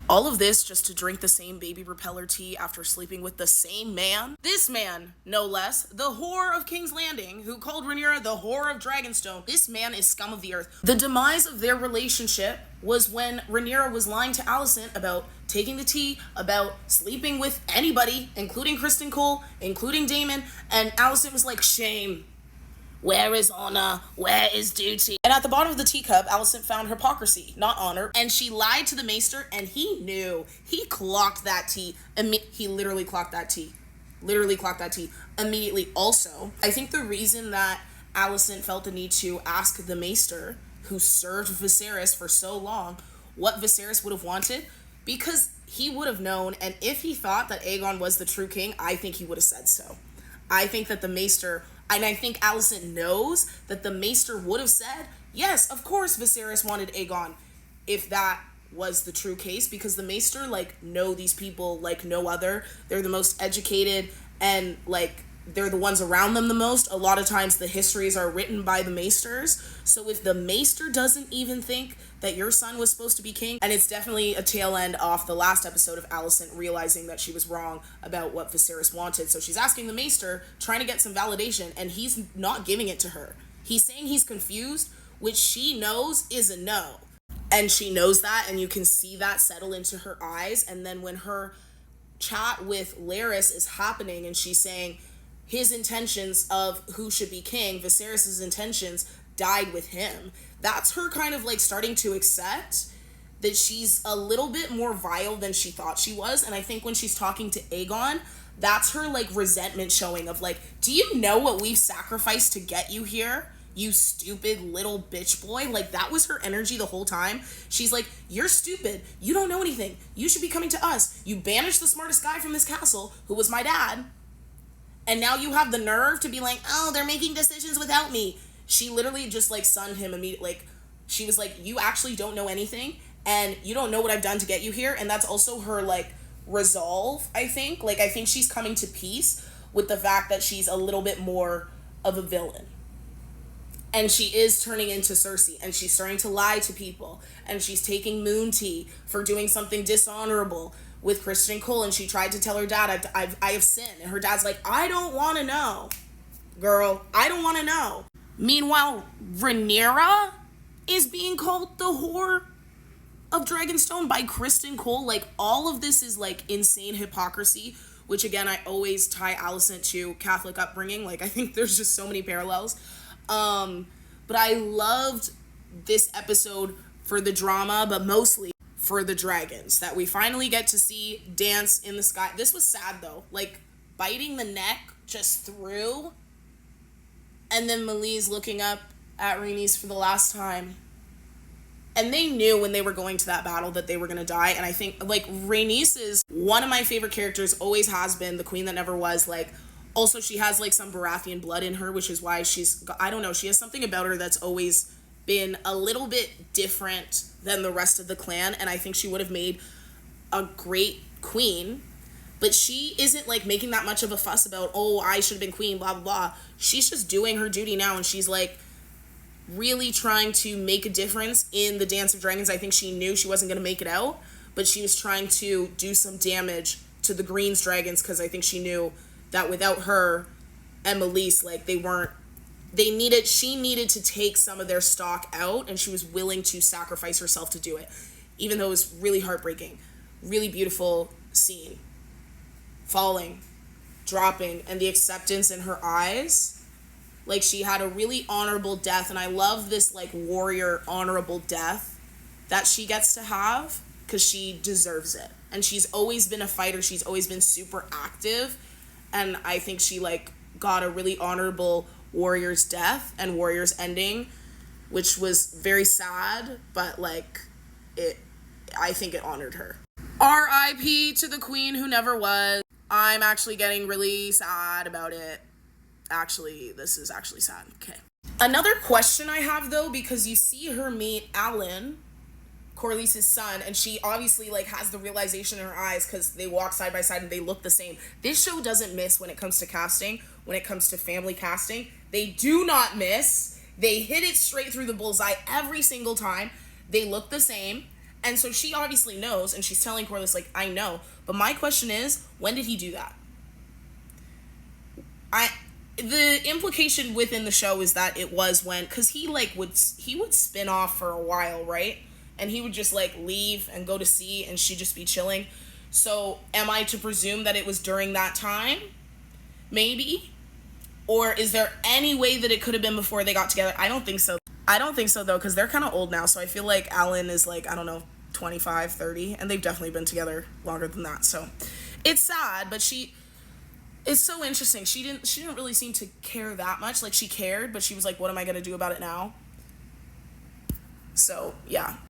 All of this just to drink the same baby repeller tea after sleeping with the same man? This man, no less, the whore of King's Landing, who called Rhaenyra the whore of Dragonstone. This man is scum of the earth. The demise of their relationship was when Rhaenyra was lying to Alicent about taking the tea, about sleeping with anybody, including Criston Cole, including Daemon, and Alicent was like, shame. Where is honor? Where is duty? And at the bottom of the teacup, Alicent found hypocrisy, not honor. And she lied to the maester, and he knew. He clocked that tea. He literally clocked that tea. Literally clocked that tea immediately. Also, I think the reason that Alicent felt the need to ask the maester, who served Viserys for so long, what Viserys would have wanted, because he would have known, and if he thought that Aegon was the true king, I think he would have said so. I think that the maester... And I think Alicent knows that the maester would have said, yes, of course Viserys wanted Aegon, if that was the true case, because the maester, know these people like no other. They're the most educated, and, they're the ones around them the most. A lot of times the histories are written by the maesters. So if the maester doesn't even think that your son was supposed to be king, and it's definitely a tail end off the last episode of Alicent realizing that she was wrong about what Viserys wanted. So she's asking the maester, trying to get some validation, and he's not giving it to her. He's saying he's confused, which she knows is a no. And she knows that, and you can see that settle into her eyes. And then when her chat with Larys is happening, and she's saying his intentions of who should be king, Viserys's intentions died with him. That's her kind of starting to accept that she's a little bit more vile than she thought she was. And I think when she's talking to Aegon, that's her resentment showing of do you know what we've sacrificed to get you here? You stupid little bitch boy. That was her energy the whole time. She's like, you're stupid. You don't know anything. You should be coming to us. You banished the smartest guy from this castle, who was my dad. And now you have the nerve to be like, oh, they're making decisions without me. She literally just sunned him immediately. She was like, you actually don't know anything, and you don't know what I've done to get you here. And that's also her resolve, I think. I think she's coming to peace with the fact that she's a little bit more of a villain. And she is turning into Cersei, and she's starting to lie to people, and she's taking moon tea for doing something dishonorable with Criston Cole, and she tried to tell her dad, I have sinned, and her dad's like, I don't want to know, girl, I don't want to know. Meanwhile, Rhaenyra is being called the whore of Dragonstone by Criston Cole. All of this is insane hypocrisy, which again, I always tie Alicent to Catholic upbringing. I think there's just so many parallels. But I loved this episode for the drama, but mostly for the dragons that we finally get to see dance in the sky. This was sad though, biting the neck just through, and then Melee's looking up at Rhaenys for the last time, and they knew when they were going to that battle that they were gonna die. And I think Rhaenys is one of my favorite characters, always has been, the queen that never was. Also she has some Baratheon blood in her, which is why she's, I don't know, she has something about her that's always been a little bit different than the rest of the clan, and I think she would have made a great queen. But she isn't making that much of a fuss about, oh, I should have been queen, blah blah blah. She's just doing her duty now, and she's really trying to make a difference in the Dance of Dragons. I think she knew she wasn't going to make it out, but she was trying to do some damage to the Green's dragons, because I think she knew that without her and Meleese, she needed to take some of their stock out, and she was willing to sacrifice herself to do it, even though it was really heartbreaking. Really beautiful scene. Falling, dropping, and the acceptance in her eyes. She had a really honorable death, and I love this warrior honorable death that she gets to have, because she deserves it. And she's always been a fighter. She's always been super active, and I think she got a really honorable warrior's death and warrior's ending, which was very sad, but I think it honored her. R.I.P. to the queen who never was. I'm actually getting really sad about it. Actually, this is actually sad. Okay. Another question I have though, because you see her meet Alan, Corlys's son, and she obviously has the realization in her eyes because they walk side by side and they look the same. This show doesn't miss when it comes to casting, when it comes to family casting. They do not miss. They hit it straight through the bullseye every single time. They look the same. And so she obviously knows, and she's telling Corlys, like, I know. But my question is, when did he do that? The implication within the show is that it was when, because he would spin off for a while, right? And he would just like leave and go to sea, and she'd just be chilling. So am I to presume that it was during that time? Maybe? Or is there any way that it could have been before they got together? I don't think so. I don't think so, though, because they're kind of old now. So I feel like Alan is like, I don't know, 25, 30. And they've definitely been together longer than that. So it's sad, but it's so interesting. She didn't really seem to care that much. Like, she cared, but she was like, what am I going to do about it now? So, yeah.